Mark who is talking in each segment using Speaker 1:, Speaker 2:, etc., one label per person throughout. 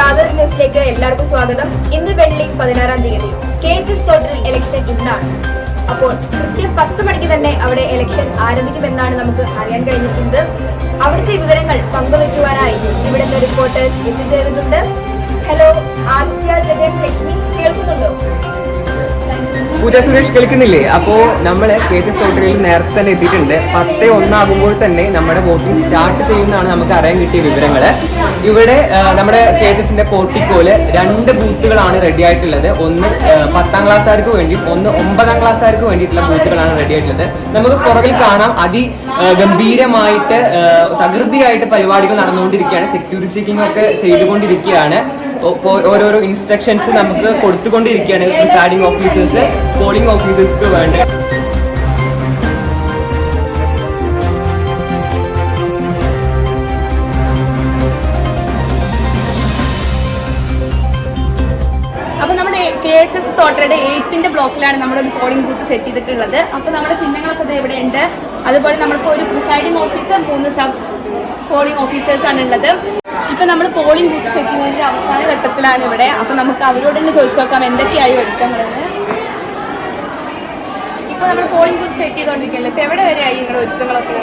Speaker 1: കാതർ ന്യൂസിലേക്ക് എല്ലാവർക്കും സ്വാഗതം. ഇന്ന് വെള്ളി 16-ാം തീയതി KHS തോട്ടത്തിൽ ഇലക്ഷൻ ഇന്നാണ്. അപ്പോൾ കൃത്യം 10 മണിക്ക് തന്നെ അവിടെ ഇലക്ഷൻ ആരംഭിക്കുമെന്നാണ് നമുക്ക് അറിയാൻ കഴിഞ്ഞിട്ടുണ്ട്. അവിടുത്തെ വിവരങ്ങൾ പങ്കുവയ്ക്കുവാനായി ഇവിടെ നിന്ന് റിപ്പോർട്ടേഴ്സ് എത്തിച്ചേർന്നിട്ടുണ്ട്. ഹലോ ആദിത്യ, ജഗൻ, ലക്ഷ്മി, കേൾക്കുന്നുണ്ടോ?
Speaker 2: പൂജ സുരേഷ് കേൾക്കുന്നില്ലേ? അപ്പോൾ നമ്മൾ KHS തോട്ടയിൽ നേരത്തെ തന്നെ എത്തിയിട്ടുണ്ട്. 10:01 ആകുമ്പോൾ തന്നെ നമ്മുടെ വോട്ടിംഗ് സ്റ്റാർട്ട് ചെയ്യുന്നതാണ് നമുക്ക് അറിയാൻ കിട്ടിയ വിവരങ്ങൾ. ഇവിടെ നമ്മുടെ KHSന്റെ പോർട്ടിക്കോല് 2 ബൂത്തുകളാണ് റെഡി ആയിട്ടുള്ളത്. ഒന്ന് 10ാം ക്ലാസ്സുകാർക്ക് വേണ്ടിയും ഒന്ന് 9ാം ക്ലാസ്സുകാർക്ക് വേണ്ടിയിട്ടുള്ള ബൂത്തുകളാണ് റെഡി ആയിട്ടുള്ളത്. നമുക്ക് പുറകിൽ കാണാം ഗംഭീരമായിട്ട് തകൃതിയായിട്ട് പരിപാടികൾ നടന്നുകൊണ്ടിരിക്കുകയാണ്. സെക്യൂരിറ്റി ചെക്കിംഗ് ഒക്കെ ചെയ്തുകൊണ്ടിരിക്കുകയാണ്. ഓരോരോ ഇൻസ്ട്രക്ഷൻസ് നമുക്ക് കൊടുത്തുകൊണ്ടിരിക്കുകയാണ് പ്രിസൈഡിംഗ് ഓഫീസേഴ്സ് പോളിംഗ് ഓഫീസേഴ്സ്ക്ക് വേണ്ട.
Speaker 3: അപ്പോൾ നമ്മുടെ KHS തോട്ടയുടെ 8th ബ്ലോക്കിലാണ് നമ്മുടെ ഒരു പോളിംഗ് ബൂത്ത് സെറ്റ് ചെയ്തിട്ടുള്ളത്. അപ്പോൾ നമ്മുടെ ചിഹ്നങ്ങളൊക്കെ ഇവിടെ ഉണ്ട്. അതുപോലെ നമുക്ക് ഒരു പ്രിസൈഡിംഗ് ഓഫീസർ 3 സബ് പോളിംഗ് ഓഫീസേഴ്സാണ് ഉള്ളത്. ഇപ്പം നമ്മൾ പോളിംഗ് ബൂത്ത് സെറ്റ് ചെയ്യുന്നതിൻ്റെ അവസാന ഘട്ടത്തിലാണ് ഇവിടെ. അപ്പോൾ നമുക്ക് അവരോട് തന്നെ ചോദിച്ചു നോക്കാം എന്തൊക്കെയായി ഒരുക്കങ്ങളെന്ന്. ഇപ്പോൾ നമ്മൾ പോളിംഗ് ബൂത്ത് സെറ്റ് ചെയ്തുകൊണ്ടിരിക്കുകയല്ലേ, ഇപ്പോൾ എവിടെ വരെയായി നിങ്ങളുടെ ഒരുക്കങ്ങളൊക്കെ?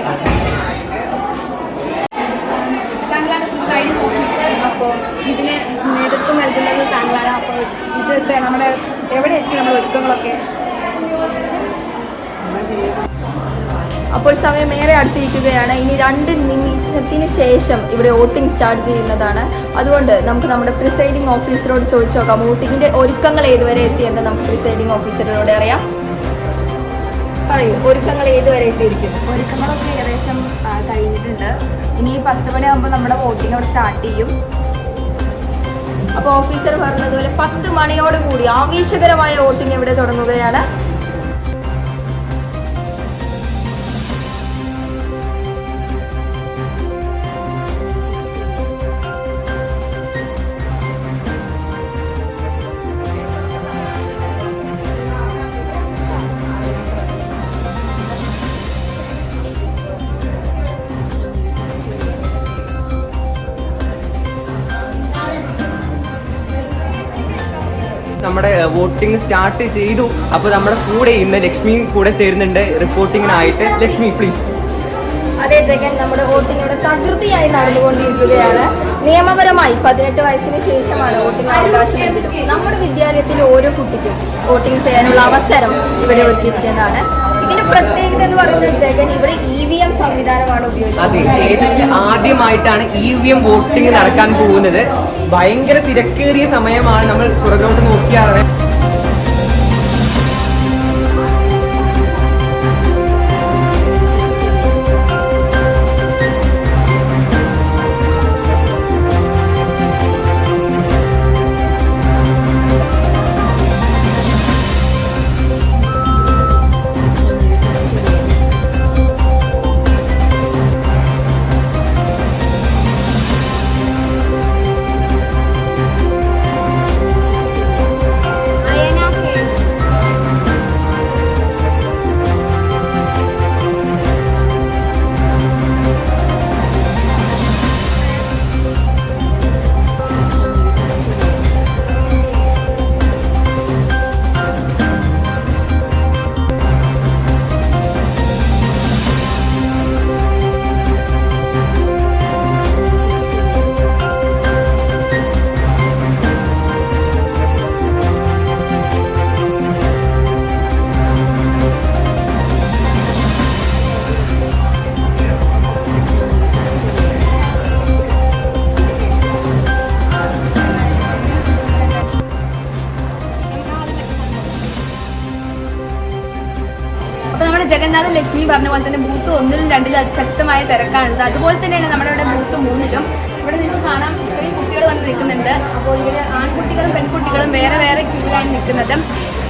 Speaker 3: താങ്കളാണ് പ്രിസൈഡിംഗ് ഓഫീസർ. അപ്പോൾ ഇതിന് നേതൃത്വം നൽകുന്നത് താങ്കളാണ്. അപ്പോൾ ഇതൊക്കെ നമ്മുടെ എവിടെ എത്തി നമ്മുടെ ഒരുക്കങ്ങളൊക്കെ?
Speaker 1: അപ്പോൾ സമയം ഏറെ അടുത്തിരിക്കുകയാണ്. ഇനി 2 നിമിഷത്തിന് ശേഷം ഇവിടെ വോട്ടിംഗ് സ്റ്റാർട്ട് ചെയ്യുന്നതാണ്. അതുകൊണ്ട് നമുക്ക് നമ്മുടെ പ്രിസൈഡിംഗ് ഓഫീസറോട് ചോദിച്ചു നോക്കാം വോട്ടിങ്ങിൻ്റെ ഒരുക്കങ്ങൾ ഏതുവരെ എത്തിയെന്ന് നമുക്ക് പ്രിസൈഡിംഗ് ഓഫീസറിനോട് അറിയാം. പറയൂ, ഒരുക്കങ്ങൾ ഏതുവരെ എത്തിയിരിക്കുന്നു?
Speaker 4: ഒരുക്കങ്ങളൊക്കെ ഏകദേശം കഴിഞ്ഞിട്ടുണ്ട്. ഇനി 10 മണിയാകുമ്പോൾ നമ്മുടെ വോട്ടിംഗ് അവിടെ സ്റ്റാർട്ട് ചെയ്യും.
Speaker 1: അപ്പോൾ ഓഫീസർ പറഞ്ഞതുപോലെ 10 മണിയോടുകൂടി ആവേശകരമായ വോട്ടിംഗ് ഇവിടെ തുടങ്ങുകയാണ്.
Speaker 2: നമ്മുടെ വോട്ടിംഗ് സ്റ്റാർട്ട് ചെയ്തു. അപ്പോൾ നമ്മുടെ കൂടെ ഇന്ന് ലക്ഷ്മി കൂടെ ചേരുന്നുണ്ട് റിപ്പോർട്ടിങ്ങിനായിട്ട്. ലക്ഷ്മി പ്ലീസ്.
Speaker 1: അതെ ജഗൻ, നമ്മുടെ വോട്ടിംഗ് ഇവിടെ തകൃതിയായി നടന്നുകൊണ്ടിരിക്കുകയാണ്. നിയമപരമായി 18 വയസ്സിന് ശേഷമാണ് വോട്ടിംഗ് അവകാശമെങ്കിലും നമ്മുടെ വിദ്യാലയത്തിലെ ഓരോ കുട്ടിക്കും വോട്ടിംഗ് ചെയ്യാനുള്ള അവസരം ഇവിടെ ഒരുക്കിയിരിക്കുന്നതാണ്. ഇതിന്റെ പ്രത്യേകത എന്ന് പറയുന്നത് ജഗൻ, ഇവിടെ EVM സംവിധാനമാണ് ഉപയോഗിച്ചത്.
Speaker 2: ആദ്യമായിട്ടാണ് EVM വോട്ടിംഗ് നടക്കാൻ പോകുന്നത്. ഭയങ്കര തിരക്കേറിയ സമയമാണ്. നമ്മൾ പുറകോട്ട് നോക്കിയാൽ
Speaker 3: ജഗന്നാഥ് ലക്ഷ്മി പറഞ്ഞ പോലെ തന്നെ ബൂത്ത് 1ലും 2ലും അതിശക്തമായ തിരക്കാണുള്ളത്. അതുപോലെ തന്നെയാണ് നമ്മുടെ ഇവിടെ ബൂത്ത് 3ലും. ഇവിടെ നിങ്ങൾക്ക് കാണാം ഇത്രയും കുട്ടികൾ വന്ന് നിൽക്കുന്നുണ്ട്. അപ്പോൾ ഇവിടെ ആൺകുട്ടികളും പെൺകുട്ടികളും വേറെ വേറെ ക്യൂവിലാണ് നിൽക്കുന്നത്.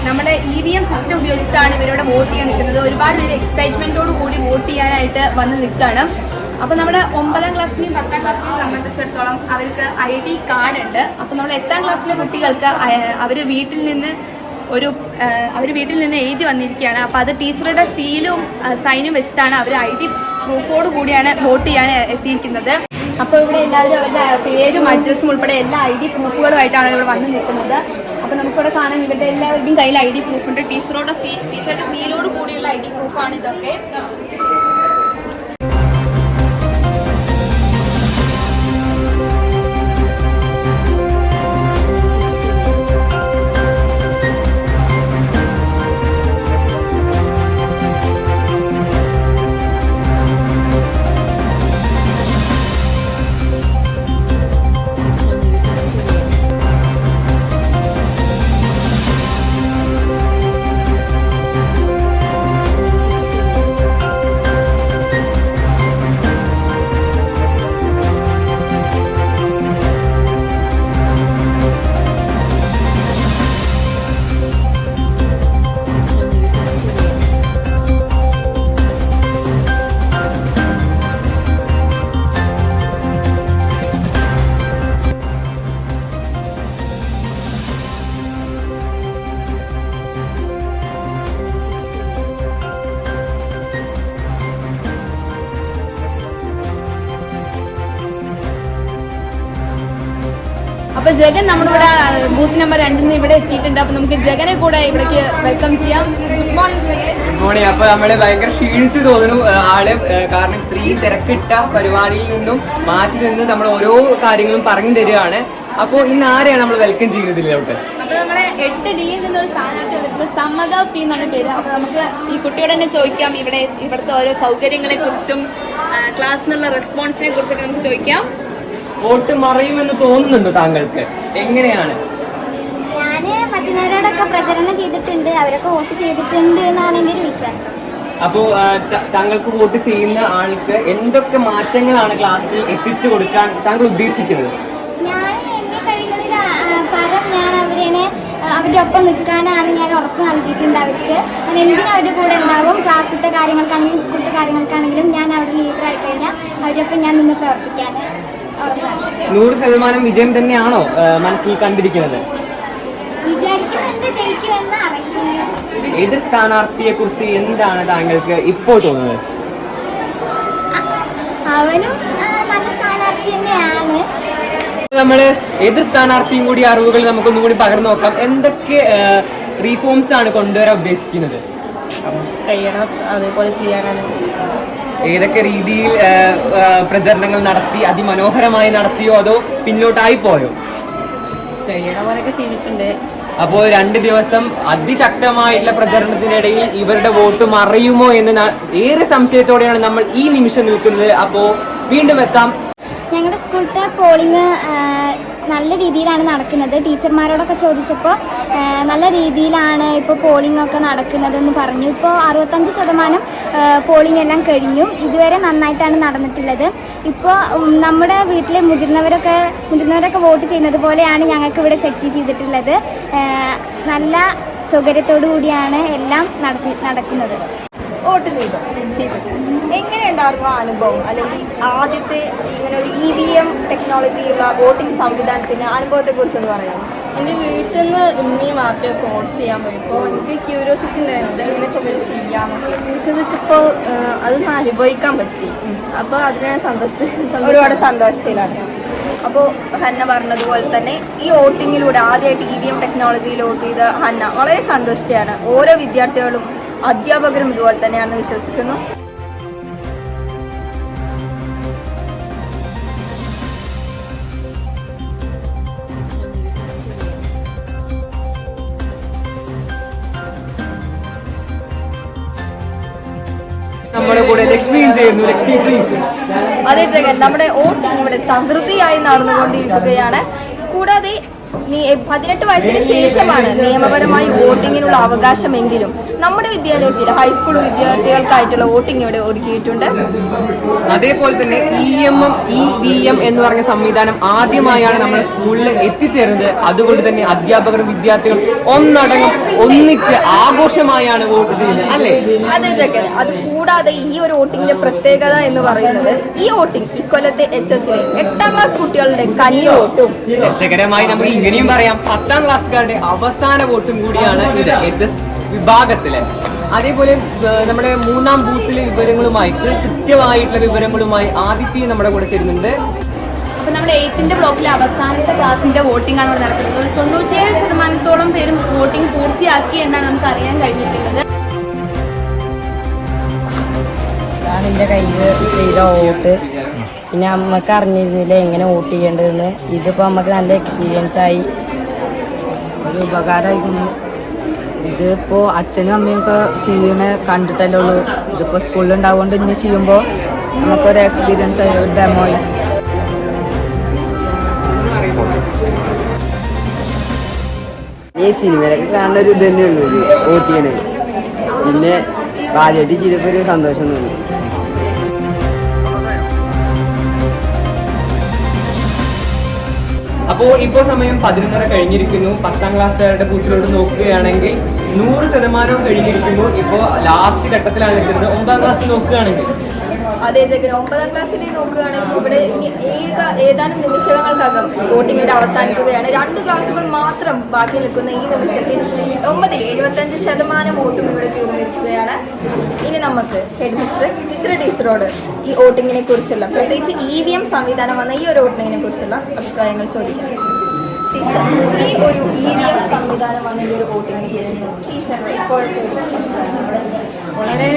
Speaker 3: നമ്മുടെ EVM സിസ്റ്റം ഉപയോഗിച്ചിട്ടാണ് ഇവരുടെ വോട്ട് ചെയ്യാൻ നിൽക്കുന്നത്. ഒരുപാട് പേര് എക്സൈറ്റ്മെൻറ്റോട് കൂടി വോട്ട് ചെയ്യാനായിട്ട് വന്ന് നിൽക്കുകയാണ്. അപ്പോൾ നമ്മുടെ 9ാം ക്ലാസ്സിനെയും 10ാം ക്ലാസ്സിനെയും സംബന്ധിച്ചിടത്തോളം അവർക്ക് ID കാർഡ് ഉണ്ട്. അപ്പോൾ നമ്മൾ 8ാം ക്ലാസ്സിലെ കുട്ടികൾക്ക് അവർ വീട്ടിൽ നിന്ന് എഴുതി വന്നിരിക്കുകയാണ്. അപ്പോൾ അത് ടീച്ചറുടെ സീലും സൈനും വെച്ചിട്ടാണ് അവർ ID പ്രൂഫോട് കൂടിയാണ് വോട്ട് ചെയ്യാൻ എത്തിയിരിക്കുന്നത്. അപ്പോൾ ഇവിടെ എല്ലാവരും അവരുടെ പേരും അഡ്രസ്സും ഉൾപ്പെടെ എല്ലാ ID പ്രൂഫുകളുമായിട്ടാണ് ഇവിടെ വന്ന് നിൽക്കുന്നത്. അപ്പോൾ നമുക്കിവിടെ കാണാം ഇവരുടെ എല്ലാവരുടെയും കയ്യിൽ ID പ്രൂഫുണ്ട്. ടീച്ചറുടെ സീലോട് കൂടിയുള്ള ID പ്രൂഫാണ് ഇതൊക്കെ. അപ്പോൾ ജഗൻ നമ്മളിവിടെ ബൂത്ത് നമ്പർ 2 ഇവിടെ എത്തിയിട്ടുണ്ട്. അപ്പോൾ നമുക്ക് ജഗനെ കൂടെ ഇവിടേക്ക് വെൽക്കം ചെയ്യാം. Good morning Jagan.
Speaker 2: Good morning. അപ്പോൾ നമ്മള് ഭയങ്കര ക്ഷീണിച്ചു തോന്നുന്നു ആള്, കാരണം ഇത്രയും തിരക്കിട്ട പരിപാടിയിൽ നിന്നും മാറ്റി നിന്ന് നമ്മൾ ഓരോ കാര്യങ്ങളും പറഞ്ഞു തരികയാണ്. അപ്പോൾ ഇന്ന് ആരെയാണ് നമ്മൾ വെൽക്കം ചെയ്യുന്നതിലോട്ട്?
Speaker 3: അപ്പോൾ നമ്മളെ 8Dയിൽ നിന്നൊരു സ്ഥാനാർത്ഥി വന്നിട്ടുള്ള സമ്മത പി എന്നാണ് പേര്. അപ്പോൾ നമുക്ക് ഈ കുട്ടിയോട് തന്നെ ചോദിക്കാം ഇവിടുത്തെ ഓരോ സൗകര്യങ്ങളെ കുറിച്ചും ക്ലാസ്സിനുള്ള റെസ്പോൺസിനെ കുറിച്ചൊക്കെ നമുക്ക് ചോദിക്കാം.
Speaker 2: വോട്ട് മറയുമെന്ന് തോന്നുന്നുണ്ടോ താങ്കൾക്ക്? എങ്ങനെയാണ്?
Speaker 5: ഞാന് മറ്റുള്ളവരോടൊക്കെ പ്രചരണം ചെയ്തിട്ടുണ്ട്, അവരൊക്കെ വോട്ട് ചെയ്തിട്ടുണ്ട് എന്നാണ് എൻ്റെ ഒരു വിശ്വാസം.
Speaker 2: അപ്പോൾ താങ്കൾക്ക് വോട്ട് ചെയ്യുന്ന ആൾക്ക് എന്തൊക്കെ മാറ്റങ്ങളാണ് ക്ലാസ്സിൽ എത്തിച്ചു കൊടുക്കാൻ താങ്കൾ ഉദ്ദേശിക്കുന്നത്?
Speaker 5: ഞാൻ എന്നെ കഴിയുന്നതിൽ പരം ഞാൻ അവരുടെ ഒപ്പം നിൽക്കാനാണ് ഞാൻ ഉറപ്പ് നൽകിയിട്ടുണ്ട് അവർക്ക്. ഞാൻ എന്തിനും അവരുടെ കൂടെ ഉണ്ടാവും. ക്ലാസ്സിലത്തെ കാര്യങ്ങൾക്കാണെങ്കിലും സ്കൂളിലത്തെ കാര്യങ്ങൾക്കാണെങ്കിലും ഞാൻ അവരുടെ ലീഡറായി കഴിഞ്ഞാൽ അവരൊപ്പം ഞാൻ നിന്ന് പ്രവർത്തിക്കാൻ
Speaker 2: 100% വിജയം തന്നെയാണോ മനസ്സിൽ കണ്ടിരിക്കുന്നത്?
Speaker 5: വിചാരിക്കുന്നുണ്ട് ജയിക്കുമെന്ന് അറിയിക്കുന്നു.
Speaker 2: എതിർ സ്ഥാനാർത്ഥിയെ കുറിച്ച് എന്താണ് താങ്കൾക്ക് ഇപ്പോൾ തോന്നുന്നത്?
Speaker 5: അവനും നല്ല സ്ഥാനാർത്ഥി തന്നെയാണ്.
Speaker 2: നമ്മള് എതിർ സ്ഥാനാർത്ഥിയും കൂടി അറിവുകൾ നമുക്കൊന്നും കൂടി പകർന്നു നോക്കാം. എന്തൊക്കെ റീഫോംസ് ആണ് കൊണ്ടുവരാൻ ഉദ്ദേശിക്കുന്നത്?
Speaker 6: കഴിയണം, അതേപോലെ ചെയ്യാനാണ്.
Speaker 2: ഏതൊക്കെ രീതിയിൽ പ്രചരണങ്ങൾ നടത്തി, അതിമനോഹരമായി നടത്തിയോ അതോ പിന്നോട്ടായി പോയോ?
Speaker 6: കഴിയണ പോലെയൊക്കെ ചെയ്തിട്ടുണ്ട്.
Speaker 2: അപ്പോൾ 2 ദിവസം അതിശക്തമായിട്ടുള്ള പ്രചരണത്തിനിടയിൽ ഇവരുടെ വോട്ട് മറയുമോ എന്ന് ഏറെ സംശയത്തോടെയാണ് നമ്മൾ ഈ നിമിഷം നിൽക്കുന്നത്. അപ്പോൾ വീണ്ടും എത്താം.
Speaker 5: ഞങ്ങളുടെ സ്കൂളിലത്തെ പോളിംഗ് നല്ല രീതിയിലാണ് നടക്കുന്നത്. ടീച്ചർമാരോടൊക്കെ ചോദിച്ചപ്പോൾ നല്ല രീതിയിലാണ് ഇപ്പോൾ പോളിംഗ് ഒക്കെ നടക്കുന്നതെന്ന് പറഞ്ഞു. ഇപ്പോൾ 65% പോളിംഗ് എല്ലാം കഴിഞ്ഞു. ഇതുവരെ നന്നായിട്ടാണ് നടന്നിട്ടുള്ളത്. ഇപ്പോൾ നമ്മുടെ വീട്ടിലെ മുതിർന്നവരൊക്കെ വോട്ട് ചെയ്യുന്നത് പോലെയാണ് ഞങ്ങൾക്ക് ഇവിടെ സെറ്റ് ചെയ്തിട്ടുള്ളത്. നല്ല സൗകര്യത്തോടു കൂടിയാണ് എല്ലാം നടക്കുന്നത്.
Speaker 3: വോട്ട് ചെയ്തു. എങ്ങനെയുണ്ടായിരുന്നു ആ അനുഭവം? അല്ലെങ്കിൽ ആദ്യത്തെ ഇങ്ങനെ ഒരു EVM ടെക്നോളജിയുള്ള വോട്ടിംഗ് സംവിധാനത്തിന് അനുഭവത്തെ കുറിച്ചൊന്ന് പറയാമോ?
Speaker 4: എൻ്റെ വീട്ടിൽ നിന്ന് ഉമ്മയും മാപ്പിയൊക്കെ വോട്ട് ചെയ്യാൻ പോയപ്പോൾ എനിക്ക് ക്യൂരിയോസിറ്റി ഉണ്ടായിരുന്നത് എങ്ങനെ ഇപ്പോൾ ഇവർ ചെയ്യാമെന്നൊക്കെ. പക്ഷെ ഇതൊക്കെ അതൊന്ന് അനുഭവിക്കാൻ പറ്റി. അപ്പോൾ അതിനെ
Speaker 3: ഒരുപാട് സന്തോഷത്തിലാണ്. അപ്പോൾ ഹന്ന പറഞ്ഞതുപോലെ തന്നെ ഈ വോട്ടിങ്ങിലൂടെ ആദ്യമായിട്ട് EVM ടെക്നോളജിയിൽ വോട്ട് ചെയ്ത ഹന്ന വളരെ സന്തുഷ്ടയാണ്. ഓരോ വിദ്യാർത്ഥികളും അധ്യാപകരും ഇതുപോലെ തന്നെയാണെന്ന് വിശ്വസിക്കുന്നു.
Speaker 2: നമ്മുടെ കൂടെ ലക്ഷ്മിയും ചേരുന്നു. ലക്ഷ്മി പ്ലീസ്.
Speaker 3: അതേ ജഗൻ, നമ്മുടെ വോട്ടിംഗ് ഇവിടെ തകൃതിയായി നടന്നുകൊണ്ടിരിക്കുകയാണ്. കൂടാതെ 18 വയസ്സിന് ശേഷമാണ് നിയമപരമായി വോട്ടിങ്ങിനുള്ള അവകാശമെങ്കിലും നമ്മുടെ വിദ്യാലയത്തിൽ ഹൈസ്കൂൾ വിദ്യാർത്ഥികൾക്കായിട്ടുള്ള വോട്ടിംഗ് ഇവിടെ ഒരുക്കിയിട്ടുണ്ട്.
Speaker 2: അതേപോലെ തന്നെ EVM എന്ന് പറഞ്ഞ സംവിധാനം ആദ്യമായാണ് നമ്മുടെ സ്കൂളിൽ എത്തിച്ചേരുന്നത്. അതുകൊണ്ട് തന്നെ അധ്യാപകരും വിദ്യാർത്ഥികളും ഒന്നിച്ച് ആഘോഷമായാണ് വോട്ട് ചെയ്യുന്നത്, അല്ലേ?
Speaker 3: അതെ ജഗൻ. അത് കൂടാതെ ഈ ഒരു വോട്ടിങ്ങിന്റെ പ്രത്യേകത എന്ന് പറയുന്നത് ഈ വോട്ടിംഗ് ഇക്കൊല്ലത്തെ HS-ലെ 8ാം ക്ലാസ് കുട്ടികളുടെ കന്നി വോട്ടും
Speaker 2: രസകരമായി നമുക്ക് ഇങ്ങനെയും പറയാം 10ാം ക്ലാസ്സുകാരുടെ അവസാന വോട്ടും കൂടിയാണ് ഇത്. HS വിഭാഗത്തില്. അതേപോലെ നമ്മുടെ 3-ാം ബൂത്തിലെ വിവരങ്ങളുമായി കൃത്യമായിട്ടുള്ള വിവരങ്ങളുമായി ആദിത്യ നമ്മുടെ കൂടെ ചേരുന്നുണ്ട്.
Speaker 3: അപ്പോൾ നമ്മുടെ 8th ബ്ലോക്കിലെ അവസാനത്തെ ക്ലാസിന്റെ വോട്ടിംഗ് ആണ് ഇവിടെ നടക്കുന്നത്. ഒരു 97% പേരും വോട്ടിംഗ് പൂർത്തിയാക്കി എന്നാണ് നമുക്ക് അറിയാൻ കഴിഞ്ഞിരിക്കുന്നത്.
Speaker 6: എൻ്റെ കയ്യിൽ ചെയ്ത വോട്ട് പിന്നെ അമ്മക്ക് അറിഞ്ഞിരുന്നില്ല എങ്ങനെ വോട്ട് ചെയ്യേണ്ടതെന്ന്. ഇതിപ്പോൾ നമുക്ക് നല്ല എക്സ്പീരിയൻസ് ആയി, ഒരു ഉപകാരമായിരുന്നു. ഇതിപ്പോൾ അച്ഛനും അമ്മയൊക്കെ ചെയ്യണ കണ്ടിട്ടല്ലേ ഉള്ളൂ. ഇതിപ്പോൾ സ്കൂളിലുണ്ടാവുകൊണ്ട് ഇനി ചെയ്യുമ്പോൾ നമുക്കൊരു എക്സ്പീരിയൻസ് ആയി, ഒരു ഡെമോ ആയി. ഈ സിനിമയിലൊക്കെ കാണുന്ന ഒരു ഇത് തന്നെയുള്ളൂ വോട്ട് ചെയ്യണത്. പിന്നെ ആദ്യമായിട്ട് ചെയ്തപ്പോൾ ഒരു സന്തോഷം തോന്നി.
Speaker 2: അപ്പോൾ ഇപ്പോൾ സമയം 11:30 കഴിഞ്ഞിരിക്കുന്നു. 10ാം ക്ലാസ്സുകാരുടെ ബൂത്തിലോട്ട് നോക്കുകയാണെങ്കിൽ 100% കഴിഞ്ഞിരിക്കുന്നു. ഇപ്പോൾ ലാസ്റ്റ് ഘട്ടത്തിലാണ് നിൽക്കുന്നത്. 9ാം ക്ലാസ് നോക്കുകയാണെങ്കിൽ
Speaker 1: അതേ ജഗൻ 9ാം ക്ലാസ്സിൽ നോക്കുകയാണെങ്കിൽ ഇവിടെ ഇനി ഏതാനും നിമിഷങ്ങൾക്കകം വോട്ടിംഗ് ഇവിടെ അവസാനിക്കുകയാണ്. 2 ക്ലാസ്സുകൾ മാത്രം ബാക്കി നിൽക്കുന്ന ഈ നിമിഷത്തിൽ 9ൽ 75% വോട്ടും ഇവിടെ തീർന്നിരിക്കുകയാണ്. ഇനി നമുക്ക് ഹെഡ് മിസ്ട്രസ് ചിത്ര ടീച്ചറോട് ഈ വോട്ടിങ്ങിനെ കുറിച്ചുള്ള, പ്രത്യേകിച്ച് EVM സംവിധാനം വന്ന ഈ ഒരു വോട്ടിങ്ങിനെ കുറിച്ചുള്ള അഭിപ്രായങ്ങൾ ചോദിക്കാം. ടീച്ചർ, ഈ ഒരു EVM സംവിധാനം വന്ന ഈ ഒരു വോട്ടിങ്ങിനെ കുറിച്ച് ടീച്ചർ ഇപ്പോഴത്തെ
Speaker 7: വളരെ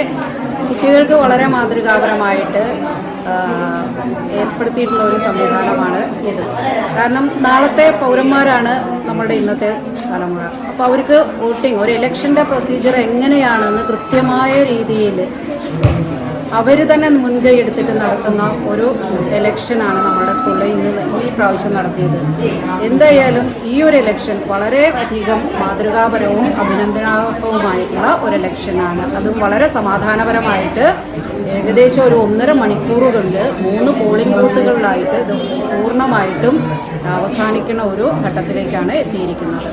Speaker 7: കുട്ടികൾക്ക് വളരെ മാതൃകാപരമായിട്ട് ഏർപ്പെടുത്തിയിട്ടുള്ള ഒരു സംവിധാനമാണ് ഇത്. കാരണം നാളത്തെ പൗരന്മാരാണ് നമ്മളുടെ ഇന്നത്തെ തലമുറ. അപ്പോൾ അവർക്ക് വോട്ടിംഗ്, ഒരു ഇലക്ഷൻ്റെ പ്രൊസീജിയർ എങ്ങനെയാണെന്ന് കൃത്യമായ രീതിയിൽ അവർ തന്നെ മുൻകൈ എടുത്തിട്ട് നടത്തുന്ന ഒരു ഇലക്ഷനാണ് നമ്മുടെ സ്കൂളിൽ ഇന്ന് ഈ പ്രാവശ്യം നടത്തിയത്. എന്തായാലും ഈ ഒരു ഇലക്ഷൻ വളരെ അധികം മാതൃകാപരവും അഭിനന്ദനാർഹവുമായിട്ടുള്ള ഒരു ഇലക്ഷനാണ്. അതും വളരെ സമാധാനപരമായിട്ട് ഏകദേശം ഒരു 1.5 മണിക്കൂറുകളിൽ 3 പോളിംഗ് ബൂത്തുകളിലായിട്ട് ഇത് പൂർണ്ണമായിട്ടും അവസാനിക്കുന്ന ഒരു ഘട്ടത്തിലേക്കാണ് എത്തിയിരിക്കുന്നത്.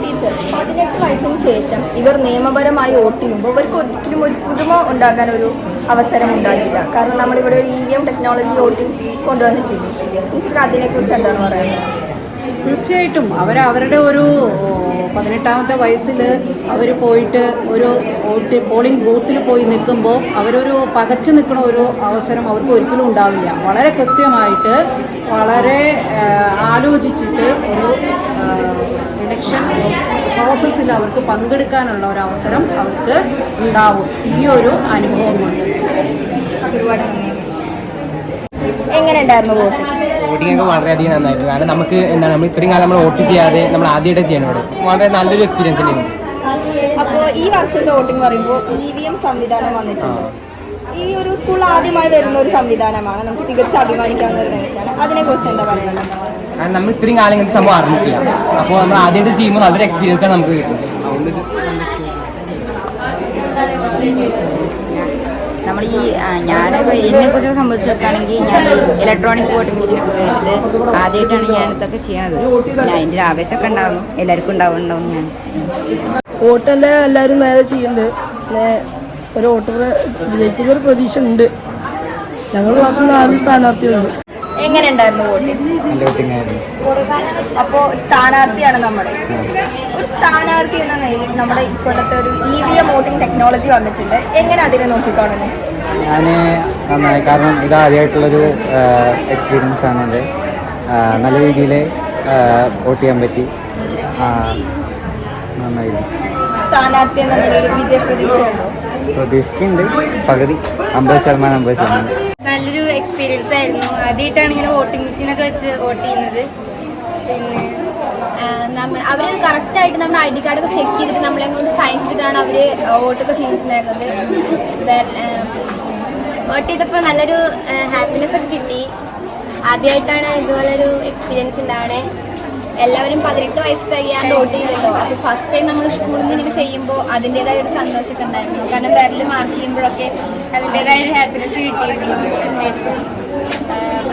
Speaker 1: ടീച്ചർ, 18 വയസ്സിന് ശേഷം ഇവർ നിയമപരമായി വോട്ട് ചെയ്യുമ്പോൾ ഇവർക്ക് ഒരിക്കലും ഒരു പുതുമ ഉണ്ടാകാൻ ഒരു അവസരം ഉണ്ടാകില്ല. കാരണം നമ്മളിവിടെ ഒരു EVM ടെക്നോളജി വോട്ടിംഗ് കൊണ്ടുവന്നിട്ടില്ല. ടീച്ചർക്ക് അതിനെക്കുറിച്ച് എന്താണ് പറയുന്നത്?
Speaker 7: തീർച്ചയായിട്ടും അവരുടെ ഒരു 18ാമത്തെ വയസ്സിൽ അവർ പോയിട്ട് ഒരു പോളിംഗ് ബൂത്തിൽ പോയി നിൽക്കുമ്പോൾ അവരൊരു പകച്ചു നിൽക്കുന്ന ഒരു അവസരം അവർക്ക് ഒരിക്കലും ഉണ്ടാവില്ല. വളരെ കൃത്യമായിട്ട് വളരെ ആലോചിച്ചിട്ട് ഒരു ഇലക്ഷൻ പ്രോസസ്സിൽ അവർക്ക് പങ്കെടുക്കാനുള്ള ഒരു അവസരം അവർക്ക് ഉണ്ടാവും ഈ ഒരു അനുഭവം കൊണ്ട്.
Speaker 1: ഒരുപാട് നന്ദി. എങ്ങനെ ഉണ്ടായിരുന്നു വോട്ട്?
Speaker 2: വോട്ടിംഗ് ഒക്കെ വളരെയധികം നന്നായിരുന്നു. കാരണം നമുക്ക് എന്താണ്, നമ്മൾ ഇത്രയും കാലം നമ്മൾ വോട്ട് ചെയ്യാതെ നമ്മൾ ആദ്യമായിട്ട് ചെയ്യണം. ഇവിടെ വളരെ നല്ലൊരു എക്സ്പീരിയൻസ് തന്നെയാണ്.
Speaker 1: അപ്പോൾ ഈ വർഷത്തെ വോട്ടിംഗ് പറയുമ്പോൾ EVM സംവിധാനം വന്നിട്ടുണ്ട്. ഈ ഒരു സ്കൂളിൽ ആദ്യമായി വരുന്ന ഒരു സംവിധാനമാണ്. നമുക്ക് തികച്ചും അഭിമാനിക്കാവുന്ന ഒരു നിമിഷമാണ്. അതിനെക്കുറിച്ച് എന്താ പറയുന്നത്?
Speaker 2: കാരണം നമ്മൾ ഇത്രയും കാലം ഇങ്ങനത്തെ സംഭവം അറിഞ്ഞിട്ടില്ല. അപ്പോൾ നമ്മൾ ആദ്യമായിട്ട് ചെയ്യുമ്പോൾ നല്ലൊരു എക്സ്പീരിയൻസ് ആണ് നമുക്ക് കിട്ടുന്നത്.
Speaker 8: നമ്മൾ ഞാനൊക്കെ ഇതിനെക്കുറിച്ച് സംബന്ധിച്ച് നോക്കുകയാണെങ്കിൽ ഞാൻ ഇലക്ട്രോണിക് വോട്ടിംഗ് മെഷീനൊക്കെ ഉപയോഗിച്ചിട്ട് ആദ്യമായിട്ടാണ് ഞാൻ ഇതൊക്കെ ചെയ്യുന്നത്. പിന്നെ അതിൻ്റെ ഒരു ആവേശമൊക്കെ ഉണ്ടാകുന്നു, എല്ലാവർക്കും ഉണ്ടാവും ഞാൻ.
Speaker 9: വോട്ടെല്ലാം എല്ലാവരും നേരെ ചെയ്യുന്നുണ്ട്. പിന്നെ ഒരു വോട്ട് വിജയിക്കുന്ന ഒരു പ്രതീക്ഷ ഉണ്ട്. ഞങ്ങൾ ക്ലാസ്സിൽ 4 സ്ഥാനാർത്ഥികളുണ്ട്.
Speaker 1: എങ്ങനെ ഉണ്ടായിരുന്നു വോട്ടിംഗ്? അപ്പോൾ സ്ഥാനാർത്ഥിയാണ് നമ്മുടെ ഒരു സ്ഥാനാർത്ഥി എന്ന നിലയിൽ നമ്മുടെ ഇപ്പോഴത്തെ ഒരു EVM വോട്ടിംഗ് ടെക്നോളജി വന്നിട്ടുണ്ട്. എങ്ങനെ അതിനെ നോക്കിക്കാണുന്നു?
Speaker 10: ഞാൻ നന്നായി, കാരണം ഇത് ആദ്യമായിട്ടുള്ളൊരു എക്സ്പീരിയൻസ് ആണ് എൻ്റെ. നല്ല രീതിയിൽ വോട്ട് ചെയ്യാൻ പറ്റി, നന്നായിരുന്നു.
Speaker 1: സ്ഥാനാർത്ഥി എന്ന നിലയിൽ വിജയപ്രതീക്ഷയുണ്ടോ?
Speaker 10: പ്രതീക്ഷിക്കുന്നുണ്ട്. പകുതി 50%.
Speaker 3: നല്ലൊരു എക്സ്പീരിയൻസ് ആയിരുന്നു. ആദ്യമായിട്ടാണ് ഇങ്ങനെ വോട്ടിംഗ് മെഷീനൊക്കെ വെച്ച് വോട്ട് ചെയ്യുന്നത്.
Speaker 1: പിന്നെ അവർ കറക്റ്റായിട്ട് നമ്മുടെ ID കാർഡൊക്കെ ചെക്ക് ചെയ്തിട്ട് നമ്മളെ കൊണ്ട് സൈൻ ചെയ്തിട്ടാണ് അവർ വോട്ടൊക്കെ ചെയ്തിട്ടുണ്ടായിരുന്നത്.
Speaker 5: വോട്ട് ചെയ്തപ്പോൾ നല്ലൊരു ഹാപ്പിനെസ് ഒക്കെ കിട്ടി. ആദ്യമായിട്ടാണ് ഇതുപോലൊരു എക്സ്പീരിയൻസ് ഉണ്ടാവണേ.
Speaker 1: എല്ലാവരും 18 വയസ്സ് കഴിയാണ്ട് വോട്ട് ചെയ്യില്ലല്ലോ. അപ്പോൾ ഫസ്റ്റ് ടൈം നമ്മൾ സ്കൂളിൽ നിന്ന് ഇങ്ങനെ ചെയ്യുമ്പോൾ അതിൻ്റെതായ ഒരു സന്തോഷമൊക്കെ ഉണ്ടായിരുന്നു. കാരണം വിരൽ മാർക്ക് ചെയ്യുമ്പോഴൊക്കെ
Speaker 3: അതിൻ്റെതായ ഒരു ഹാപ്പിനെസ് കിട്ടിയിരുന്നു.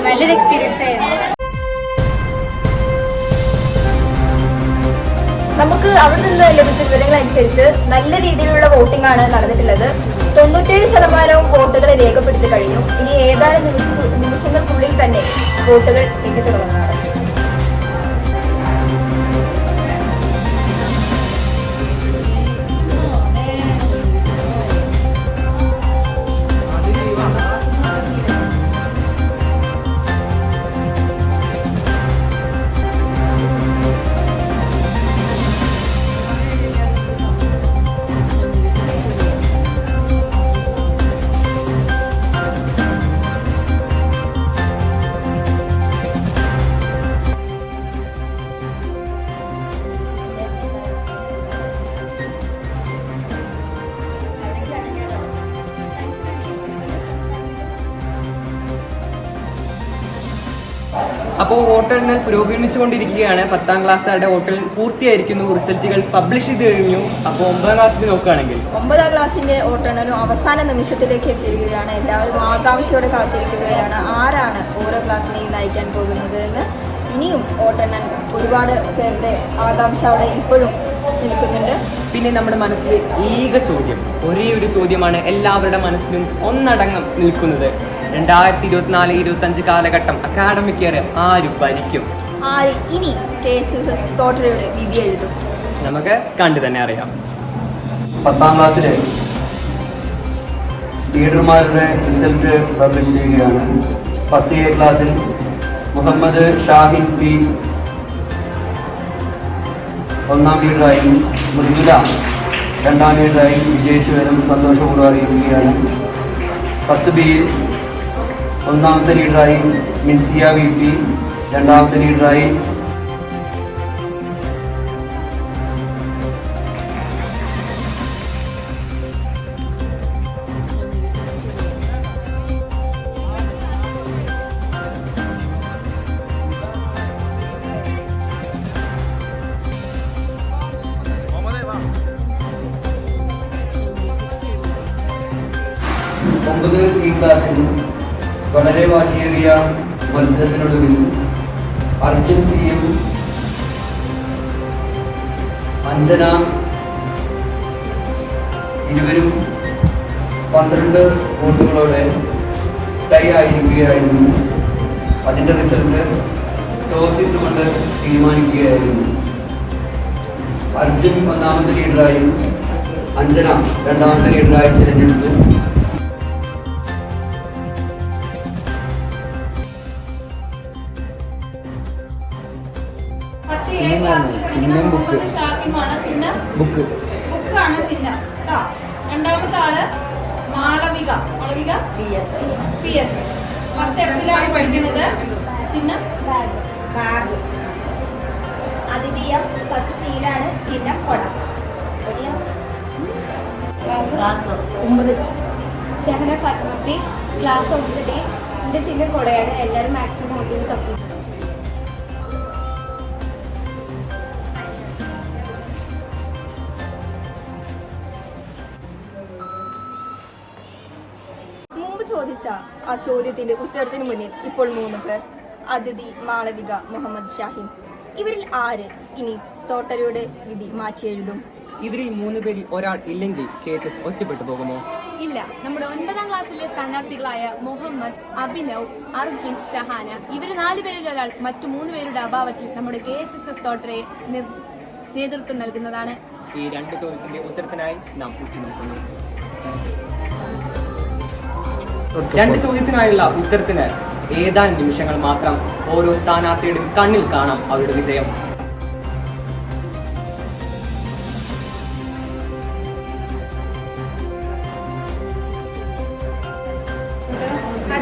Speaker 3: നല്ലൊരു എക്സ്പീരിയൻസ് ആയിരുന്നു.
Speaker 1: നമുക്ക് അവിടെ നിന്ന് ലഭിച്ച വിവരങ്ങളനുസരിച്ച് നല്ല രീതിയിലുള്ള വോട്ടിംഗ് ആണ് നടന്നിട്ടുള്ളത്. 97% വോട്ടുകൾ രേഖപ്പെടുത്തി കഴിഞ്ഞു. ഇനി ഏതാനും നിമിഷങ്ങൾക്കുള്ളിൽ തന്നെ വോട്ടുകൾ എണ്ണിത്തുടങ്ങുന്നതാണ്.
Speaker 2: അപ്പോൾ വോട്ടെണ്ണൽ പുരോഗമിച്ചുകൊണ്ടിരിക്കുകയാണ്. 10ാം ക്ലാസ്സുകാരുടെ വോട്ടെണ്ണൽ പൂർത്തിയായിരിക്കുന്നു. റിസൾട്ടുകൾ പബ്ലിഷ് ചെയ്ത് കഴിഞ്ഞു. അപ്പോൾ 9ാം ക്ലാസ്സിൽ നോക്കുകയാണെങ്കിൽ
Speaker 3: 9ാം ക്ലാസ്സിൻ്റെ വോട്ടെണ്ണലും അവസാന നിമിഷത്തിലേക്ക് എത്തിയിരിക്കുകയാണ്. എല്ലാവരും ആകാംക്ഷയോടെ കാത്തിരിക്കുകയാണ് ആരാണ് ഓരോ ക്ലാസ്സിനെയും നയിക്കാൻ പോകുന്നത് എന്ന്. ഇനിയും വോട്ടെണ്ണൽ ഒരുപാട് പേരുടെ ആകാംക്ഷ അവിടെ ഇപ്പോഴും നിൽക്കുന്നുണ്ട്.
Speaker 2: പിന്നെ നമ്മുടെ മനസ്സിൽ ഏക ചോദ്യം, ഒരേ ഒരു ചോദ്യമാണ് എല്ലാവരുടെ മനസ്സിലും ഒന്നടങ്കം നിൽക്കുന്നത്. 2024-25 കാലഘട്ടം അക്കാഡമിക് ഇയർ ആര് ഭരിക്കും?
Speaker 3: ആര് ഇനി KHSS തോട്ടരയുടെ വിധി എഴുതും?
Speaker 2: നമുക്ക് കണ്ടു തന്നെ അറിയാം.
Speaker 11: 10ാം ക്ലാസ്സിലെ ലീഡർമാരുടെ റിസൾട്ട് പബ്ലിഷ് ചെയ്യുകയാണ്. 10A ക്ലാസ്സിൽ മുഹമ്മദ് ഷാഹിൻ പി 1ാം ലീഡറായും മൃദുല 2ാം ലീഡറായും വിജയിച്ചു വരും സന്തോഷപൂർവ്വം അറിയിക്കുകയാണ്. 10Bയിൽ 1ാമത്തെ ലീഡറായി മിൻസിയ VP, 2ാമത്തെ ലീഡറായി ഈ ക്ലാസ്സിൽ വളരെ വാശിയേറിയ മത്സരത്തിനൊടുവിൽ അർജുൻ സിയും അഞ്ജന ഇരുവരും 12 വോട്ടുകളോടെ ടൈ ആയിരിക്കുകയായിരുന്നു. അതിൻ്റെ റിസൾട്ട് ടോസ് ഇട്ടുകൊണ്ട് തീരുമാനിക്കുകയായിരുന്നു. അർജുൻ 1ാമത്തെ ലീഡറായും അഞ്ജന 2ാമത്തെ ലീഡറായും തിരഞ്ഞെടുത്തു.
Speaker 2: ചിഹ്നം ബുക്ക്. ബുക്ക്.
Speaker 3: ബുക്കാണ് ചിഹ്നം. രണ്ടാമത്തെ ആള് മാളവിക PS 10 എപ്പിലാണ് പഠിക്കുന്നത്. ചിഹ്നം ബാഗ്.
Speaker 5: അതിഥിയം 10Cയിലാണ് ചിഹ്നം കൊട.
Speaker 3: Class
Speaker 1: 9 Shahana Fathima P class 9 എൻ്റെ ചിഹ്നം കൊടയാണ്. എല്ലാവരും മാക്സിമം നോക്കി സപ്പോർട്ട്.
Speaker 3: ചോദിച്ച ആ ചോദ്യത്തിന്റെ ഉത്തരത്തിന് മുന്നിൽ ഇപ്പോൾ 3 പേർ. അതിഥി മാളവിക, മുഹമ്മദ് ഷാഹിൻ. ഇവരിൽ ആര് ഇനി തോട്ടരയുടെ വിധി മാറ്റി എഴുതും?
Speaker 2: ഇവരിൽ 3 പേരിൽ ഒരാൾ ഇല്ലെങ്കിൽ KHS ഒറ്റപ്പെട്ടു പോകുമോ?
Speaker 3: ഇല്ല. നമ്മുടെ 9ാം ക്ലാസ്സിലെ സ്ഥാനാർത്ഥികളായ മുഹമ്മദ്, അഭിനവ്, അർജുൻ, ഷഹാന ഇവർ 4 പേരിൽ ഒരാൾ മറ്റു 3 പേരുടെ അഭാവത്തിൽ നമ്മുടെ KHSS തോട്ടരയെ നേതൃത്വം നൽകുന്നതാണ്.
Speaker 2: ഈ 2 ചോദ്യത്തിന്റെ ഉത്തരത്തിനായി നാം ഉറ്റുനോക്കുന്നു. 2 ചോദ്യത്തിനായുള്ള ഉത്തരത്തിന് ഏതാനും നിമിഷങ്ങൾ മാത്രം. ഓരോ സ്ഥാനാർത്ഥിയുടെയും കണ്ണിൽ കാണാം അവരുടെ വിജയം.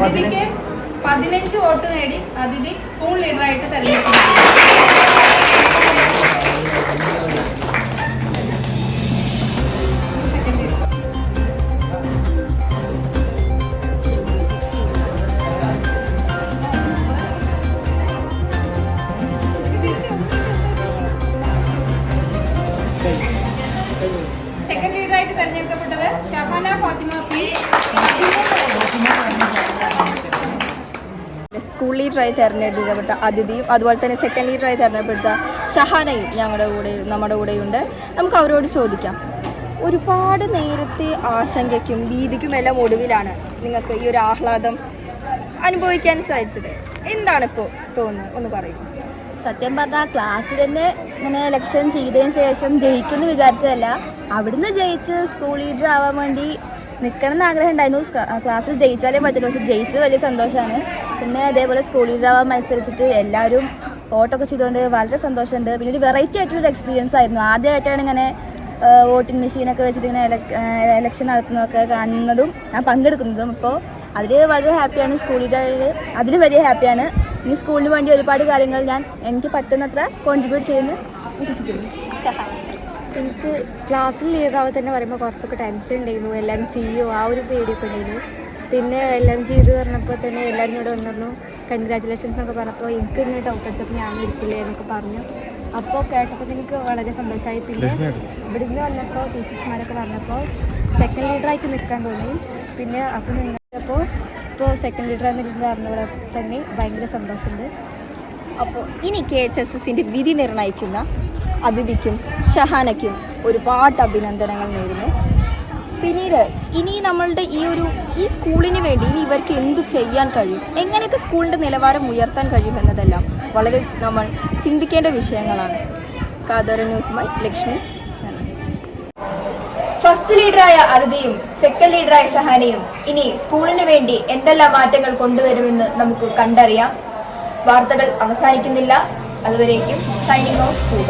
Speaker 3: അതിഥിക്ക് 15 വോട്ട് നേടി അതിഥി സ്കൂൾ ലീഡറായിട്ട് തെരഞ്ഞെടുത്തു. സെക്കൻഡ് ലീഡറായിട്ട് തെരഞ്ഞെടുക്കപ്പെട്ടത് ഷഹാന ഫാത്തിമ പി. സ്കൂൾ ലീഡറായി തെരഞ്ഞെടുക്കപ്പെട്ട അതിഥിയും അതുപോലെ തന്നെ സെക്കൻഡ് ലീഡറായി തെരഞ്ഞെടുക്കപ്പെട്ട ഷഹാനയും നമ്മുടെ കൂടെയുണ്ട്. നമുക്ക് അവരോട് ചോദിക്കാം. ഒരുപാട് നേരത്തെ ആശങ്കയ്ക്കും ഭീതിക്കുമെല്ലാം ഒടുവിലാണ് നിങ്ങൾക്ക് ഈ ഒരു ആഹ്ലാദം അനുഭവിക്കാൻ സാധിച്ചത്. എന്താണിപ്പോൾ തോന്നുന്നത്? ഒന്ന് പറയും.
Speaker 5: സത്യം പറഞ്ഞാൽ ക്ലാസ്സിൽ തന്നെ ഇങ്ങനെ ഇലക്ഷൻ ചെയ്തതിന് ശേഷം ജയിക്കുമെന്ന് വിചാരിച്ചതല്ല. അവിടുന്ന് ജയിച്ച് സ്കൂൾ ലീഡർ ആവാൻ വേണ്ടി നിൽക്കണം എന്ന് ആഗ്രഹം ഉണ്ടായിരുന്നു. ക്ലാസ്സിൽ ജയിച്ചാലേ പറ്റുള്ളൂ. പക്ഷെ ജയിച്ചത് വലിയ സന്തോഷമാണ്. പിന്നെ അതേപോലെ സ്കൂൾ ലീഡർ ആവാൻ മത്സരിച്ചിട്ട് എല്ലാവരും വോട്ടൊക്കെ ചെയ്തുകൊണ്ട് വളരെ സന്തോഷമുണ്ട്. പിന്നെ ഒരു വെറൈറ്റി ആയിട്ടുള്ളൊരു എക്സ്പീരിയൻസ് ആയിരുന്നു. ആദ്യമായിട്ടാണ് ഇങ്ങനെ വോട്ടിംഗ് മെഷീനൊക്കെ വെച്ചിട്ട് ഇങ്ങനെ ഇലക്ഷൻ നടത്തുന്നതൊക്കെ കാണുന്നതും ഞാൻ പങ്കെടുക്കുന്നതും. അപ്പോൾ അതിൽ വളരെ ഹാപ്പിയാണ്. സ്കൂൾ ലീഡറിൽ അതിലും വലിയ ഹാപ്പിയാണ്. ഇനി സ്കൂളിന് വേണ്ടി ഒരുപാട് കാര്യങ്ങൾ എനിക്ക് പറ്റുന്നത്ര കോൺട്രിബ്യൂട്ട് ചെയ്യുമെന്ന് വിശ്വസിക്കുന്നു.
Speaker 12: എനിക്ക് ക്ലാസ്സിൽ ലീഡറാവാൻ തന്നെ പറയുമ്പോൾ കുറച്ചൊക്കെ ടെൻഷൻ ഉണ്ടായിരുന്നു. എല്ലാവരും ചെയ്യോ ആ ഒരു പേടിയൊക്കെ ഉണ്ടായിരുന്നു. പിന്നെ എല്ലാവരും ചെയ്തു പറഞ്ഞപ്പോൾ തന്നെ എല്ലാവരും ഇവിടെ വന്നിരുന്നു കൺഗ്രാജുലേഷൻസ് എന്നൊക്കെ പറഞ്ഞപ്പോൾ എനിക്ക് ഇങ്ങനെ ഡൗട്ട് അടിച്ചപ്പോൾ ഞാൻ ഇരിക്കില്ലേ എന്നൊക്കെ പറഞ്ഞു. അപ്പോൾ കേട്ടപ്പോൾ എനിക്ക് വളരെ സന്തോഷമായി. പിന്നെ ഇവിടെ നിന്ന് വന്നപ്പോൾ ടീച്ചേഴ്സ്മാരൊക്കെ പറഞ്ഞപ്പോൾ സെക്കൻഡ് ലീഡറായിട്ട് നിൽക്കാൻ തോന്നി. പിന്നെ അപ്പോൾ നിങ്ങളപ്പോൾ ഇപ്പോൾ സെക്കൻഡ് ലീഡർ എന്ന രീതിയിൽ അറിഞ്ഞവിടെ തന്നെ ഭയങ്കര സന്തോഷമുണ്ട്.
Speaker 13: അപ്പോൾ ഇനി KHSSന്റെ വിധി നിർണ്ണയിക്കുന്ന അതിഥിക്കും ഷഹാനയ്ക്കും ഒരുപാട് അഭിനന്ദനങ്ങൾ നേരുന്നു. പിന്നീട് ഇനി നമ്മളുടെ ഈ സ്കൂളിന് വേണ്ടി ഇനി ഇവർക്ക് എന്ത് ചെയ്യാൻ കഴിയും, എങ്ങനെയൊക്കെ സ്കൂളിൻ്റെ നിലവാരം ഉയർത്താൻ കഴിയും എന്നതെല്ലാം വളരെ നമ്മൾ ചിന്തിക്കേണ്ട വിഷയങ്ങളാണ്. കാതോര ന്യൂസുമായി ലക്ഷ്മി.
Speaker 1: ഫസ്റ്റ് ലീഡറായ അതിഥിയും സെക്കൻഡ് ലീഡറായ ഷഹാനയും ഇനി സ്കൂളിന് വേണ്ടി എന്തെല്ലാം മാറ്റങ്ങൾ കൊണ്ടുവരുമെന്ന് നമുക്ക് കണ്ടറിയാം. വാർത്തകൾ അവസാനിക്കുന്നില്ല. അതുവരേക്കും സൈനിങ് ഓഫ് പൂജ.